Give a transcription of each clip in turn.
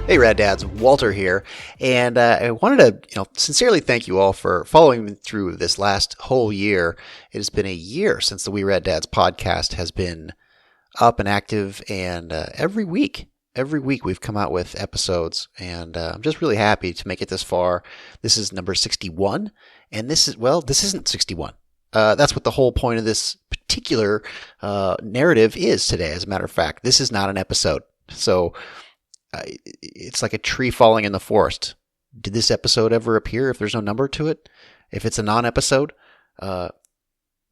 Hey, Rad Dads, Walter here, and I wanted to, sincerely thank you all for following me through this last whole year. It has been a year since the We Rad Dads podcast has been up and active, and every week we've come out with episodes, and I'm just really happy to make it this far. This is number 61, and this isn't 61. That's what the whole point of this particular narrative is today. As a matter of fact, this is not an episode, so. It's like a tree falling in the forest. Did this episode ever appear if there's no number to it? If it's a non-episode?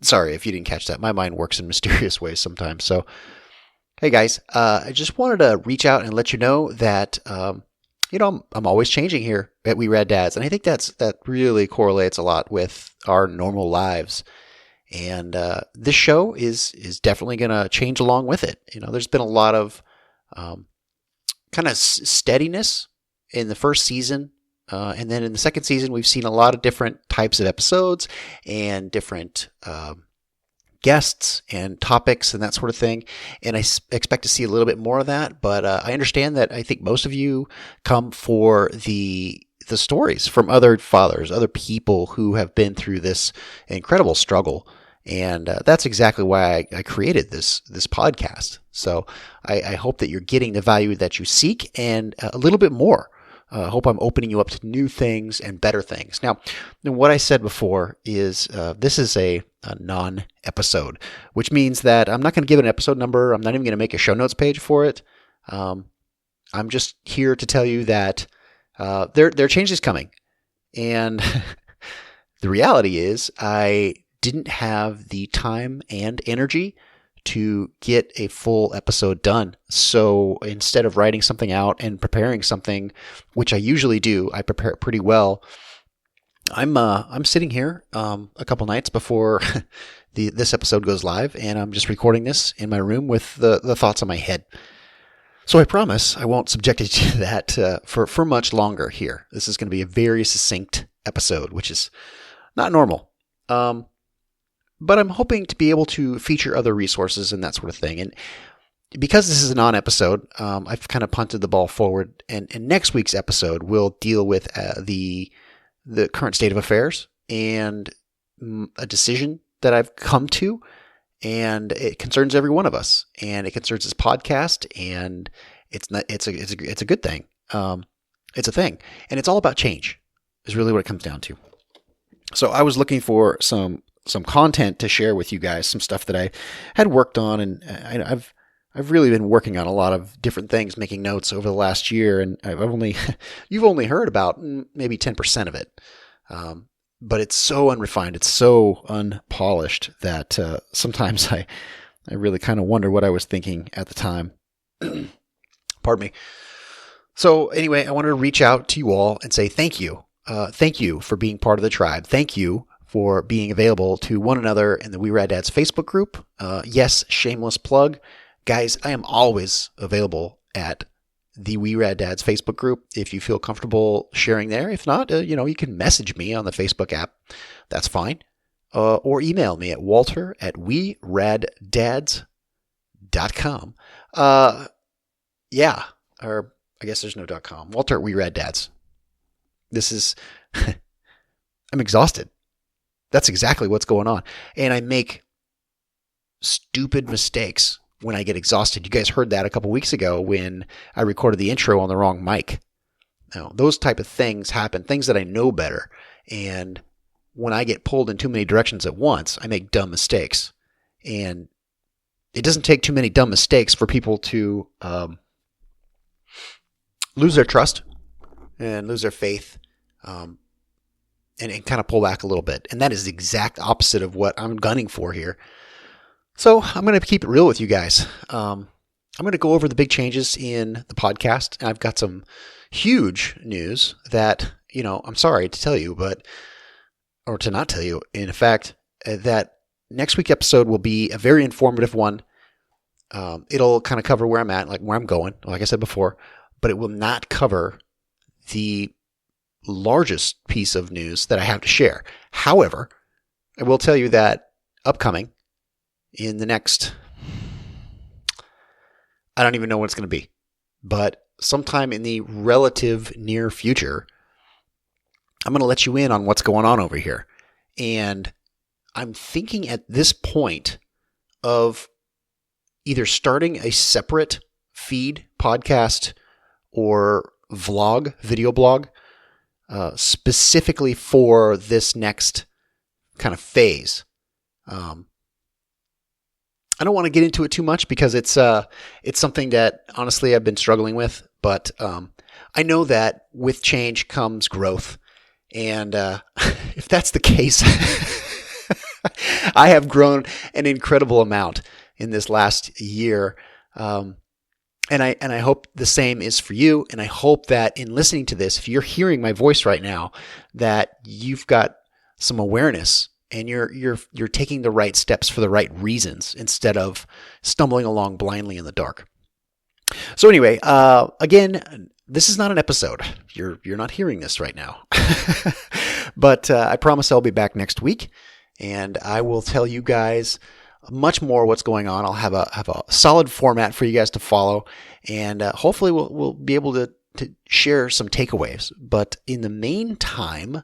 Sorry if you didn't catch that. My mind works in mysterious ways sometimes. So, hey guys, I just wanted to reach out and let you know that, I'm always changing here at We Rad Dads. And I think that really correlates a lot with our normal lives. And this show is definitely going to change along with it. There's been a lot of kind of steadiness in the first season. And then in the second season, we've seen a lot of different types of episodes and different guests and topics and that sort of thing. And I expect to see a little bit more of that. But I understand that I think most of you come for the stories from other fathers, other people who have been through this incredible struggle. And that's exactly why I created this podcast. So I hope that you're getting the value that you seek and a little bit more. I hope I'm opening you up to new things and better things. Now, what I said before is this is a non-episode, which means that I'm not going to give an episode number. I'm not even going to make a show notes page for it. I'm just here to tell you that there are changes coming. And the reality is I didn't have the time and energy to get a full episode done. So instead of writing something out and preparing something, which I usually do, I prepare it pretty well. I'm sitting here a couple nights before this episode goes live, and I'm just recording this in my room with the thoughts on my head. So I promise I won't subject you to that for much longer here. This is going to be a very succinct episode, which is not normal. But I'm hoping to be able to feature other resources and that sort of thing. And because this is a non-episode, I've kind of punted the ball forward. And next week's episode will deal with the current state of affairs and a decision that I've come to. And it concerns every one of us. And it concerns this podcast. And it's a good thing. It's a thing. And it's all about change is really what it comes down to. So I was looking for some content to share with you guys, some stuff that I had worked on, and I've really been working on a lot of different things, making notes over the last year, and you've only heard about maybe 10% of it. But it's so unrefined, it's so unpolished that sometimes I really kind of wonder what I was thinking at the time. Pardon me. So anyway, I wanted to reach out to you all and say thank you. Thank you for being part of the tribe. Thank you for being available to one another in the We Rad Dads Facebook group. Yes, shameless plug. Guys, I am always available at the We Rad Dads Facebook group if you feel comfortable sharing there. If not, you can message me on the Facebook app. That's fine. Or email me at walter@weraddads.com. Or I guess there's no .com. Walter at We Rad Dads. This is, I'm exhausted. That's exactly what's going on. And I make stupid mistakes when I get exhausted. You guys heard that a couple weeks ago when I recorded the intro on the wrong mic. Now, those type of things happen, things that I know better. And when I get pulled in too many directions at once, I make dumb mistakes. And it doesn't take too many dumb mistakes for people to lose their trust and lose their faith. And kind of pull back a little bit. And that is the exact opposite of what I'm gunning for here. So I'm going to keep it real with you guys. I'm going to go over the big changes in the podcast. And I've got some huge news that, I'm sorry to tell you, or to not tell you, in fact, that next week's episode will be a very informative one. It'll kind of cover where I'm at, like where I'm going, like I said before, but it will not cover the largest piece of news that I have to share. However, I will tell you that upcoming in the next, I don't even know what it's going to be, but sometime in the relative near future, I'm going to let you in on what's going on over here. And I'm thinking at this point of either starting a separate feed, podcast, or video blog, specifically for this next kind of phase. I don't want to get into it too much because it's something that honestly I've been struggling with, but I know that with change comes growth. And if that's the case, I have grown an incredible amount in this last year. And I hope the same is for you. And I hope that in listening to this, if you're hearing my voice right now, that you've got some awareness and you're taking the right steps for the right reasons instead of stumbling along blindly in the dark. So anyway, again, this is not an episode. You're not hearing this right now, but I promise I'll be back next week, and I will tell you guys much more what's going on. I'll have a solid format for you guys to follow, and hopefully we'll be able to share some takeaways. But in the meantime,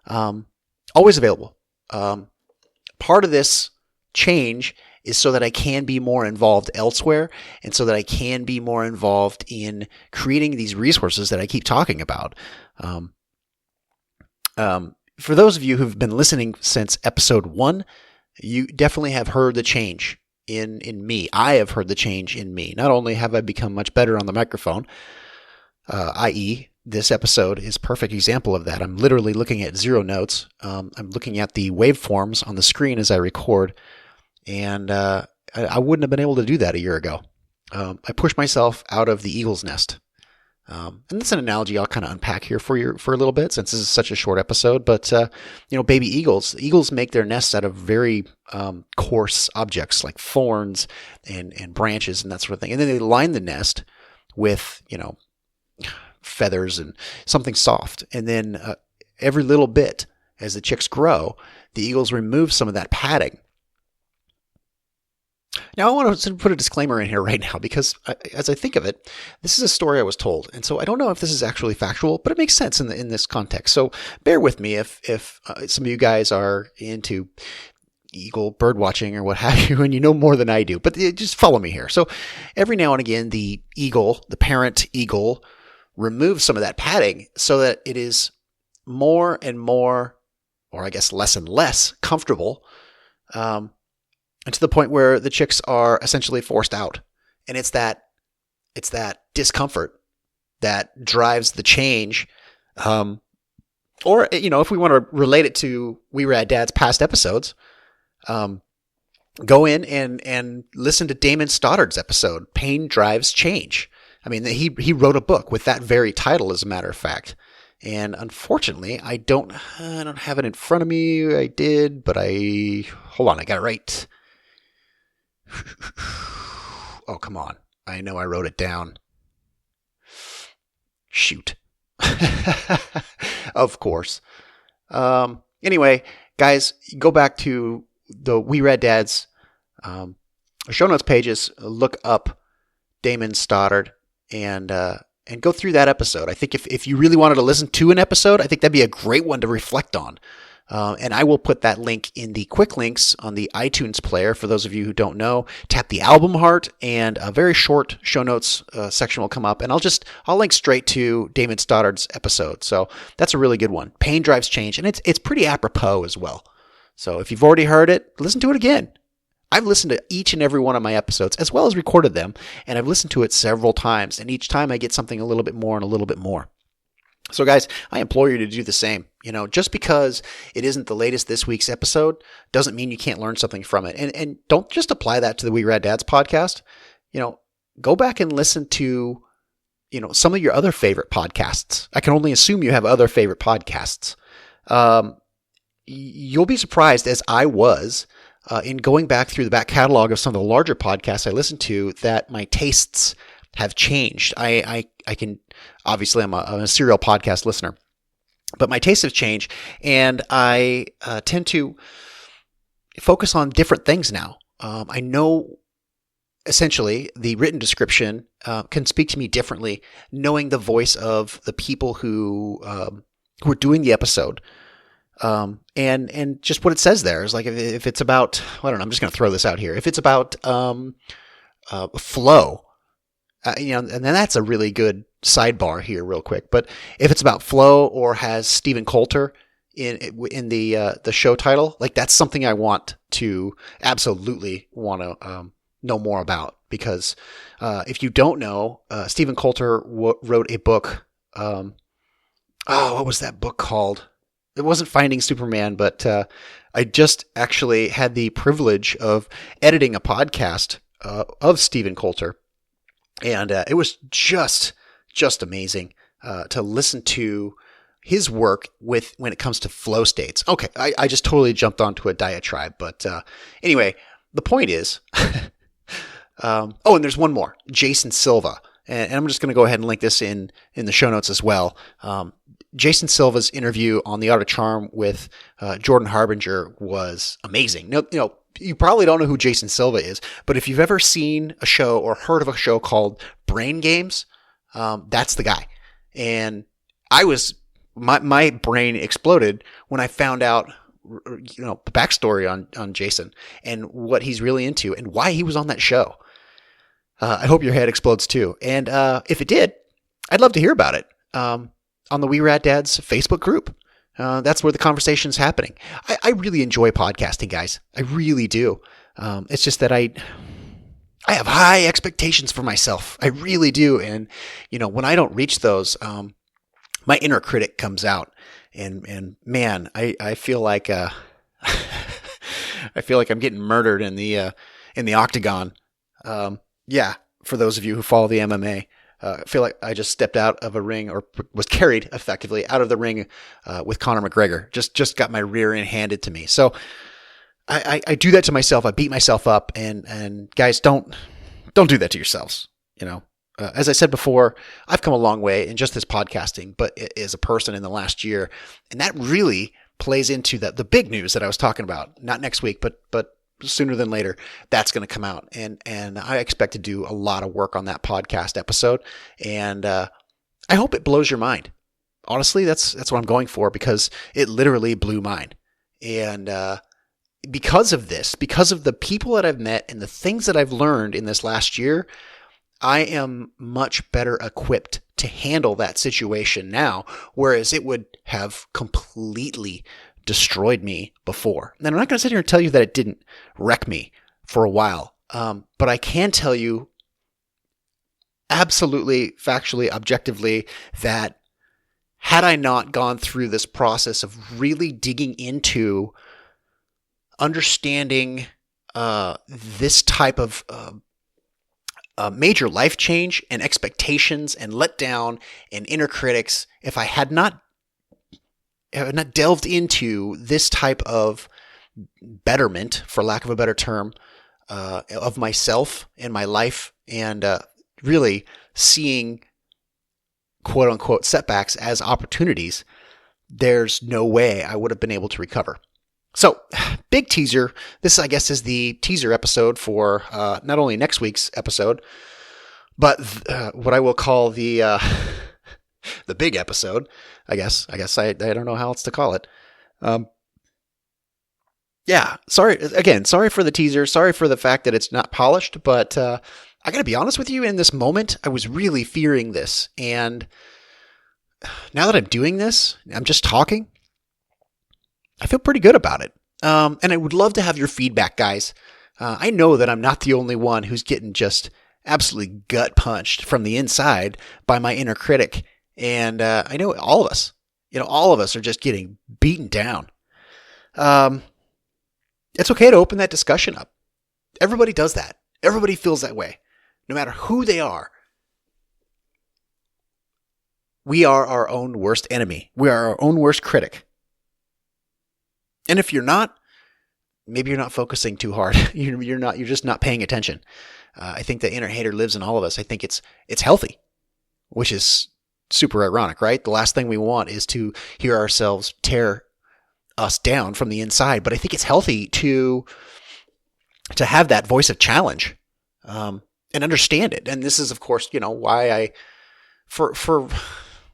always available. Part of this change is so that I can be more involved elsewhere and so that I can be more involved in creating these resources that I keep talking about. For those of you who've been listening since episode 1, you definitely have heard the change in me. I have heard the change in me. Not only have I become much better on the microphone, i.e., this episode is a perfect example of that. I'm literally looking at 0 notes. I'm looking at the waveforms on the screen as I record, and I wouldn't have been able to do that a year ago. I pushed myself out of the eagle's nest. And that's an analogy I'll kind of unpack here for a little bit, since this is such a short episode. But baby eagles make their nests out of very coarse objects like thorns and branches and that sort of thing, and then they line the nest with feathers and something soft. And then every little bit, as the chicks grow, the eagles remove some of that padding. Now, I want to put a disclaimer in here right now because as I think of it, this is a story I was told. And so I don't know if this is actually factual, but it makes sense in this context. So bear with me if some of you guys are into eagle bird watching or what have you, and you know more than I do. But just follow me here. So every now and again, the parent eagle, removes some of that padding so that it is more and more, or I guess less and less comfortable, and to the point where the chicks are essentially forced out. And it's that discomfort that drives the change. Or, if we want to relate it to We RAD Dads past episodes, go in and listen to Damon Stoddard's episode, Pain Drives Change. I mean, he wrote a book with that very title, as a matter of fact. And unfortunately, I don't have it in front of me. I did, but hold on, I got it right. Oh, come on. I know I wrote it down. Shoot. Of course. Anyway, guys, go back to the We RAD Dads show notes pages, look up Damon Stoddard, and go through that episode. I think if you really wanted to listen to an episode, I think that'd be a great one to reflect on. And I will put that link in the quick links on the iTunes player. For those of you who don't know, tap the album heart and a very short show notes section will come up, and I'll link straight to Damon Stoddard's episode. So that's a really good one. Pain Drives Change, and it's pretty apropos as well. So if you've already heard it, listen to it again. I've listened to each and every one of my episodes, as well as recorded them, and I've listened to it several times, and each time I get something a little bit more and a little bit more. So guys, I implore you to do the same. Just because it isn't the latest this week's episode doesn't mean you can't learn something from it. And don't just apply that to the We RAD Dads podcast. Go back and listen to, some of your other favorite podcasts. I can only assume you have other favorite podcasts. You'll be surprised, as I was, in going back through the back catalog of some of the larger podcasts I listen to, that my tastes have changed. I can, obviously I'm a serial podcast listener, but my tastes have changed, and I tend to focus on different things now. I know essentially, the written description can speak to me differently, knowing the voice of the people who are doing the episode. And just what it says there is like, if it's about, I don't know, I'm just going to throw this out here. If it's about flow, and then that's a really good sidebar here real quick. But if it's about flow or has Stephen Coulter in the show title, like that's something I absolutely want to know more about, because if you don't know, Stephen Coulter wrote a book. What was that book called? It wasn't Finding Superman, but I just actually had the privilege of editing a podcast of Stephen Coulter, and it was just amazing to listen to his work when it comes to flow states. Okay, I just totally jumped onto a diatribe, but anyway, the point is, and there's one more, Jason Silva, and I'm just going to go ahead and link this in the show notes as well. Jason Silva's interview on The Art of Charm with Jordan Harbinger was amazing. You probably don't know who Jason Silva is, but if you've ever seen a show or heard of a show called Brain Games, that's the guy. And my brain exploded when I found out, the backstory on Jason and what he's really into and why he was on that show. I hope your head explodes too. And if it did, I'd love to hear about it. On the We RAD Dads Facebook group. That's where the conversation's happening. I really enjoy podcasting, guys. I really do. It's just that I have high expectations for myself. I really do. And, when I don't reach those, my inner critic comes out. And man, I feel like I feel like I'm getting murdered in the octagon. For those of you who follow the MMA. I feel like I just stepped out of a ring, or was carried effectively out of the ring with Conor McGregor. Just got my rear end handed to me. So I do that to myself. I beat myself up, and guys, don't do that to yourselves. As I said before, I've come a long way in just this podcasting, but as a person in the last year, and that really plays into the big news that I was talking about. Not next week, but sooner than later, that's going to come out. And I expect to do a lot of work on that podcast episode. And I hope it blows your mind. Honestly, that's what I'm going for, because it literally blew mine. And because of this, because of the people that I've met and the things that I've learned in this last year, I am much better equipped to handle that situation now, whereas it would have completely destroyed me before. And I'm not going to sit here and tell you that it didn't wreck me for a while, but I can tell you absolutely, factually, objectively, that had I not gone through this process of really digging into understanding this type of major life change and expectations and letdown and inner critics, if I had not delved into this type of betterment, for lack of a better term, of myself and my life, and really seeing quote unquote setbacks as opportunities, there's no way I would have been able to recover. So, big teaser. This, I guess, is the teaser episode for not only next week's episode, but what I will call the big episode. I guess I don't know how else to call it. Sorry for the teaser. Sorry for the fact that it's not polished, but I got to be honest with you. In this moment, I was really fearing this, and now that I'm doing this, I'm just talking, I feel pretty good about it. And I would love to have your feedback, guys. I know that I'm not the only one who's getting just absolutely gut punched from the inside by my inner critic. And I know all of us are just getting beaten down. It's okay to open that discussion up. Everybody does that. Everybody feels that way. No matter who they are. We are our own worst enemy. We are our own worst critic. And if you're not, maybe you're not focusing too hard. You're just not paying attention. I think the inner hater lives in all of us. I think it's healthy, which is super ironic, right? The last thing we want is to hear ourselves tear us down from the inside. But I think it's healthy to have that voice of challenge. and understand it. And this is, of course, why I, for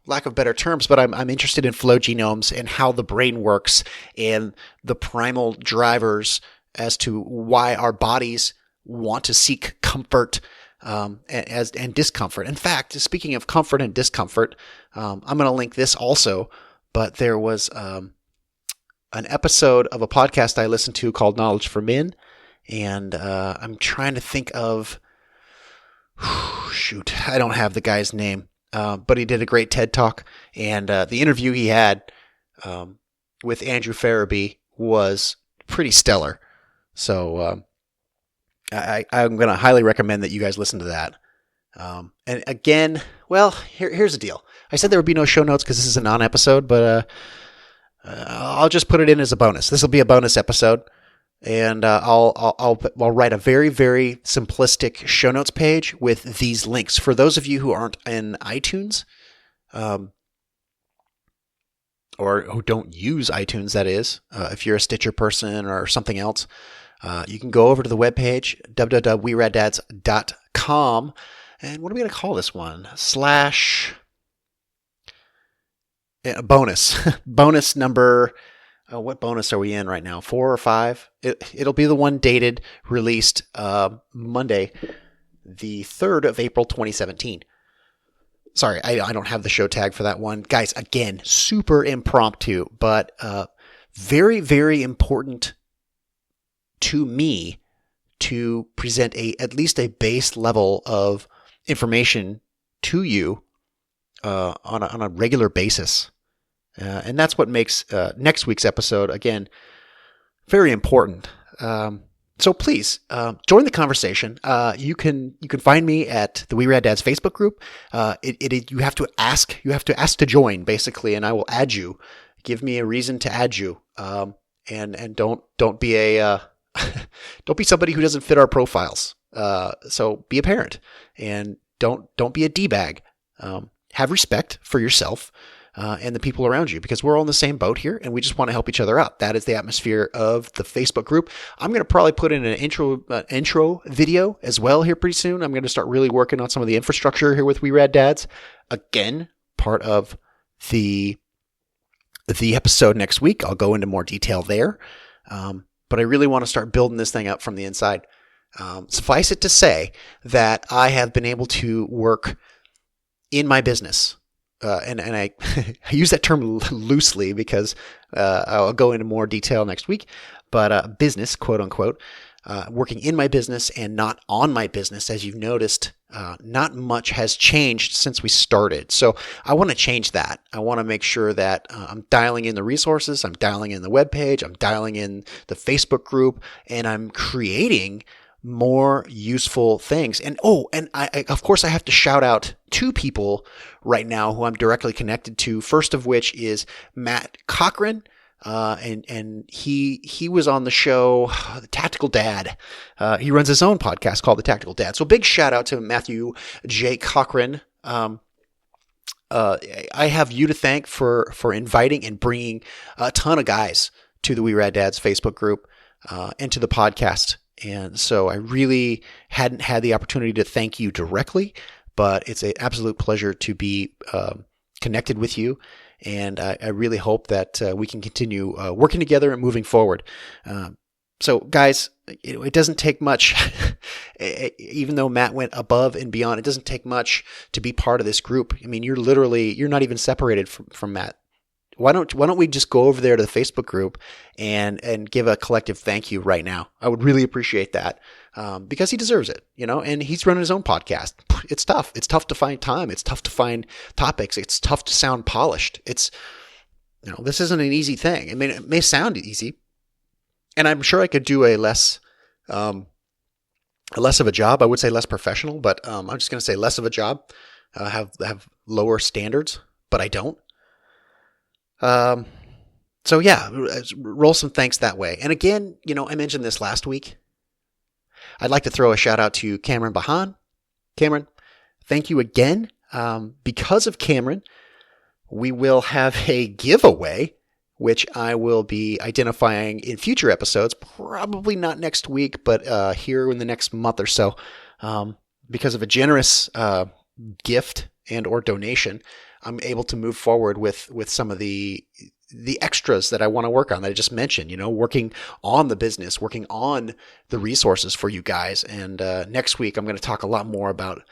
lack of better terms, but I'm interested in flow genomes and how the brain works and the primal drivers as to why our bodies want to seek comfort and discomfort. In fact, speaking of comfort and discomfort, I'm going to link this also, but there was an episode of a podcast I listened to called Knowledge for Men, and I'm trying to think of, shoot, I don't have the guy's name, but he did a great TED Talk, and the interview he had with Andrew Farabee was pretty stellar. So I'm going to highly recommend that you guys listen to that. And again, well, here's the deal. I said there would be no show notes because this is a non-episode, but I'll just put it in as a bonus. This will be a bonus episode, and I'll write a very, very simplistic show notes page with these links. For those of you who aren't in iTunes, or who don't use iTunes, that is, if you're a Stitcher person or something else, you can go over to the webpage, www.weraddads.com, and what are we going to call this one? / bonus. Bonus number, what bonus are we in right now? 4 or 5? It'll be the one dated, released Monday, the 3rd of April, 2017. Sorry, I don't have the show tag for that one. Guys, again, super impromptu, but very, very important to me to present at least a base level of information to you on a regular basis. And that's what makes next week's episode, again, very important. So please join the conversation. You can find me at the We Rad Dads Facebook group. You have to ask to join, basically, and I will add you. Give me a reason to add you. And don't be a don't be somebody who doesn't fit our profiles. So be a parent, and don't be a D-bag. Have respect for yourself and the people around you, because we're all in the same boat here, and we just want to help each other out. That is the atmosphere of the Facebook group. I'm going to probably put in an intro video as well here pretty soon. I'm going to start really working on some of the infrastructure here with We Rad Dads. Again, part of the episode next week. I'll go into more detail there. But I really want to start building this thing up from the inside. Suffice it to say that I have been able to work in my business. And I, I use that term loosely because I'll go into more detail next week. But business, quote unquote, working in my business and not on my business, as you've noticed, not much has changed since we started. So I want to change that. I want to make sure that I'm dialing in the resources, I'm dialing in the webpage, I'm dialing in the Facebook group, and I'm creating more useful things. And I of course I have to shout out 2 people right now who I'm directly connected to. First of which is Matt Cochran. And he was on the show, The Tactical Dad. He runs his own podcast called The Tactical Dad. So big shout out to Matthew J. Cochran. I have you to thank for inviting and bringing a ton of guys to the We Rad Dads Facebook group, and to the podcast. And so I really hadn't had the opportunity to thank you directly, but it's an absolute pleasure to be connected with you. And I really hope that we can continue working together and moving forward. So guys, it doesn't take much, even though Matt went above and beyond, it doesn't take much to be part of this group. I mean, you're not even separated from Matt. Why don't we just go over there to the Facebook group and give a collective thank you right now? I would really appreciate that, because he deserves it, and he's running his own podcast. It's tough. It's tough to find time. It's tough to find topics. It's tough to sound polished. It's, this isn't an easy thing. I mean, it may sound easy, and I'm sure I could do a less of a job. I would say less professional, but I'm just going to say less of a job, have lower standards, but I don't. So yeah, roll some thanks that way. And again, I mentioned this last week. I'd like to throw a shout out to Cameron Bahan. Cameron, thank you again. Because of Cameron, we will have a giveaway, which I will be identifying in future episodes, probably not next week, but here in the next month or so. because of a generous gift and or donation, I'm able to move forward with some of the extras that I want to work on that I just mentioned, working on the business, working on the resources for you guys. And next week, I'm going to talk a lot more about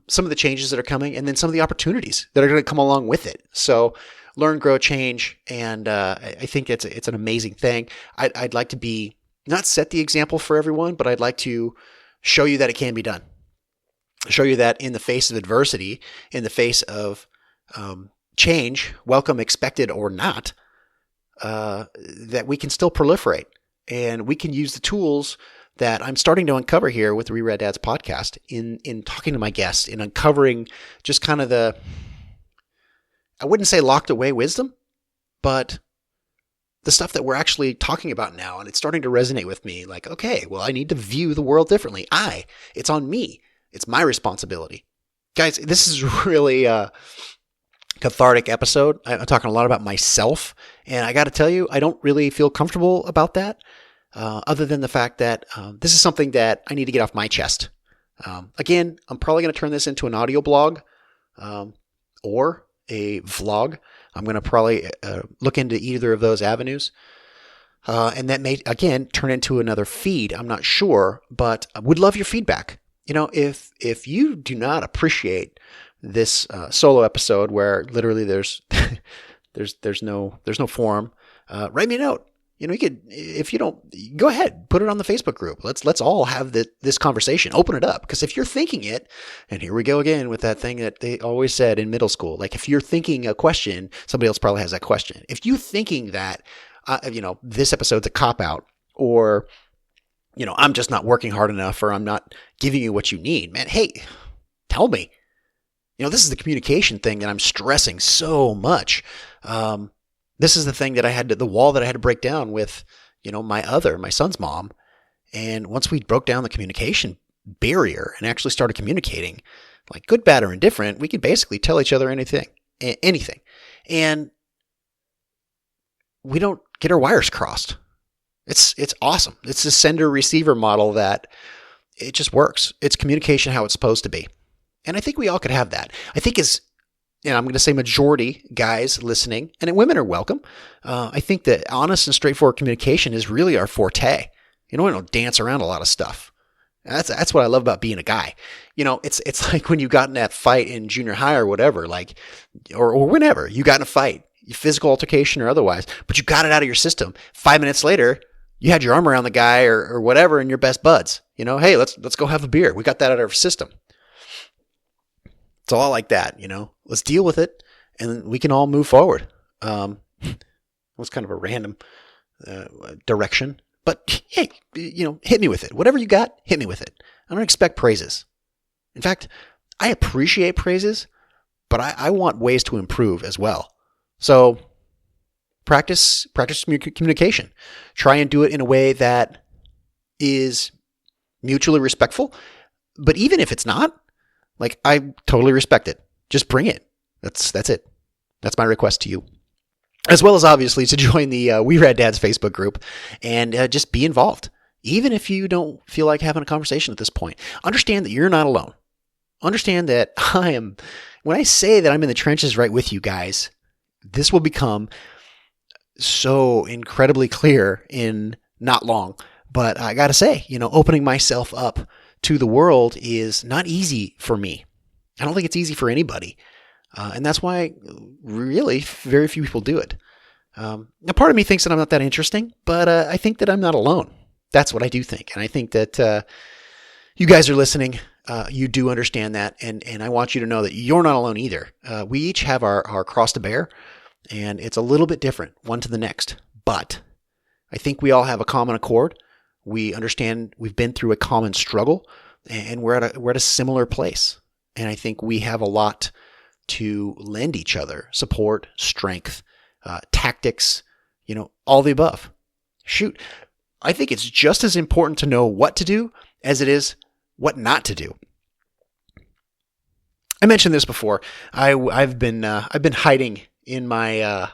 some of the changes that are coming and then some of the opportunities that are going to come along with it. So learn, grow, change. And I think it's an amazing thing. I'd like to be not set the example for everyone, but I'd like to show you that it can be done. Show you that in the face of adversity, in the face of change, welcome, expected or not, that we can still proliferate and we can use the tools that I'm starting to uncover here with the RAD DADS podcast in talking to my guests, in uncovering just kind of I wouldn't say locked away wisdom, but the stuff that we're actually talking about now. And it's starting to resonate with me like, okay, well, I need to view the world differently. It's on me. It's my responsibility. Guys, this is really a cathartic episode. I'm talking a lot about myself. And I got to tell you, I don't really feel comfortable about that, other than the fact that this is something that I need to get off my chest. Again, I'm probably going to turn this into an audio blog or a vlog. I'm going to probably look into either of those avenues. And that may, again, turn into another feed. I'm not sure, but I would love your feedback. If you do not appreciate this solo episode where literally there's no form, write me a note. You could, if you don't, go ahead, put it on the Facebook group. Let's all have this conversation. Open it up, because if you're thinking it, and here we go again with that thing that they always said in middle school, like if you're thinking a question, somebody else probably has that question. If you're thinking that, this episode's a cop out, or I'm just not working hard enough, or I'm not giving you what you need, man, hey, tell me. This is the communication thing that I'm stressing so much. This is the thing that the wall that I had to break down with, my son's mom. And once we broke down the communication barrier and actually started communicating, like good, bad, or indifferent, we could basically tell each other anything. And we don't get our wires crossed. It's awesome. It's a sender-receiver model that it just works. It's communication how it's supposed to be. And I think we all could have that. I think I'm going to say majority guys listening, and women are welcome. I think that honest and straightforward communication is really our forte. We don't dance around a lot of stuff. That's what I love about being a guy. It's like when you got in that fight in junior high or whatever, or whenever you got in a fight, physical altercation or otherwise, but you got it out of your system. 5 minutes later, you had your arm around the guy or whatever, and you're best buds. Hey, let's go have a beer. We got that out of our system. It's all like that, Let's deal with it, and we can all move forward. It was kind of a random direction, but hey, hit me with it. Whatever you got, hit me with it. I don't expect praises. In fact, I appreciate praises, but I want ways to improve as well. So practice communication. Try and do it in a way that is mutually respectful. But even if it's not, I totally respect it. Just bring it. That's it. That's my request to you. As well as obviously to join the RAD DADS Facebook group and just be involved. Even if you don't feel like having a conversation at this point, understand that you're not alone. Understand that when I say that I'm in the trenches right with you guys, this will become so incredibly clear in not long. But I got to say, opening myself up to the world is not easy for me. I don't think it's easy for anybody. And that's why really very few people do it. Now, part of me thinks that I'm not that interesting, but I think that I'm not alone. That's what I do think. And I think that you guys are listening. You do understand that. And I want you to know that you're not alone either. We each have our cross to bear, and it's a little bit different one to the next. But I think we all have a common accord. We understand we've been through a common struggle, and we're at a similar place. And I think we have a lot to lend each other: support, strength, tactics, all the above. Shoot, I think it's just as important to know what to do as it is what not to do. I mentioned this before. I've been hiding in my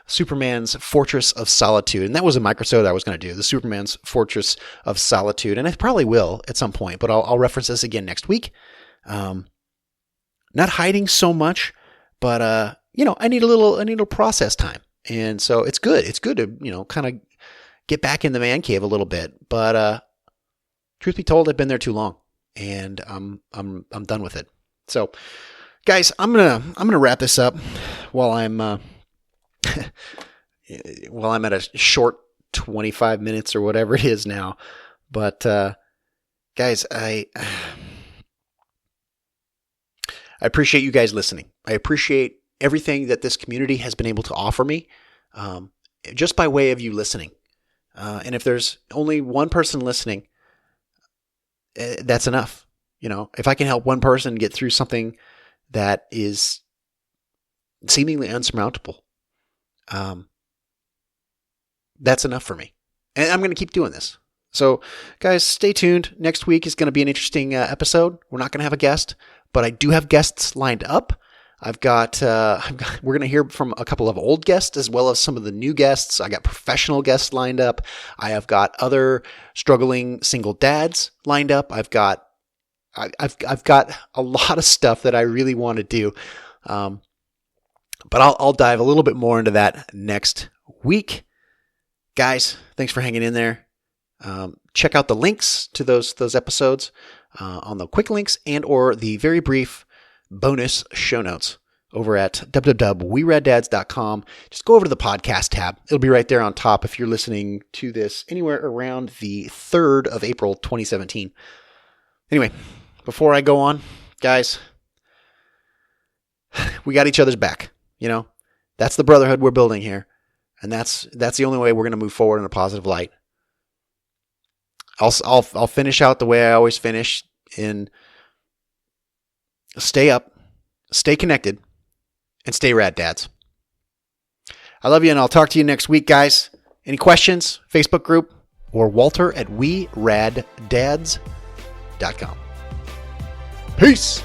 Superman's Fortress of Solitude. And that was a microsode I was going to do, the Superman's Fortress of Solitude. And I probably will at some point, but I'll reference this again next week. Not hiding so much, but, I need a little process time. And so it's good. It's good to, kind of get back in the man cave a little bit. But, truth be told, I've been there too long and I'm done with it. So guys, I'm going to wrap this up while I'm at a short 25 minutes or whatever it is now. But, guys, I appreciate you guys listening. I appreciate everything that this community has been able to offer me, just by way of you listening. And if there's only one person listening, that's enough. If I can help one person get through something that is seemingly unsurmountable, that's enough for me. And I'm going to keep doing this. So, guys, stay tuned. Next week is going to be an interesting episode. We're not going to have a guest, but I do have guests lined up. We're going to hear from a couple of old guests as well as some of the new guests. I got professional guests lined up. I have got other struggling single dads lined up. I've got a lot of stuff that I really want to do. But I'll dive a little bit more into that next week. Guys, thanks for hanging in there. Check out the links to those episodes on the quick links and or the very brief bonus show notes over at www.weraddads.com. Just go over to the podcast tab. It'll be right there on top if you're listening to this anywhere around the 3rd of April, 2017. Anyway, before I go on, guys, we got each other's back. That's the brotherhood we're building here. And that's the only way we're going to move forward in a positive light. I'll finish out the way I always finish in stay up, stay connected, and stay rad dads. I love you, and I'll talk to you next week, guys. Any questions? Facebook group or Walter at weraddads.com. Peace.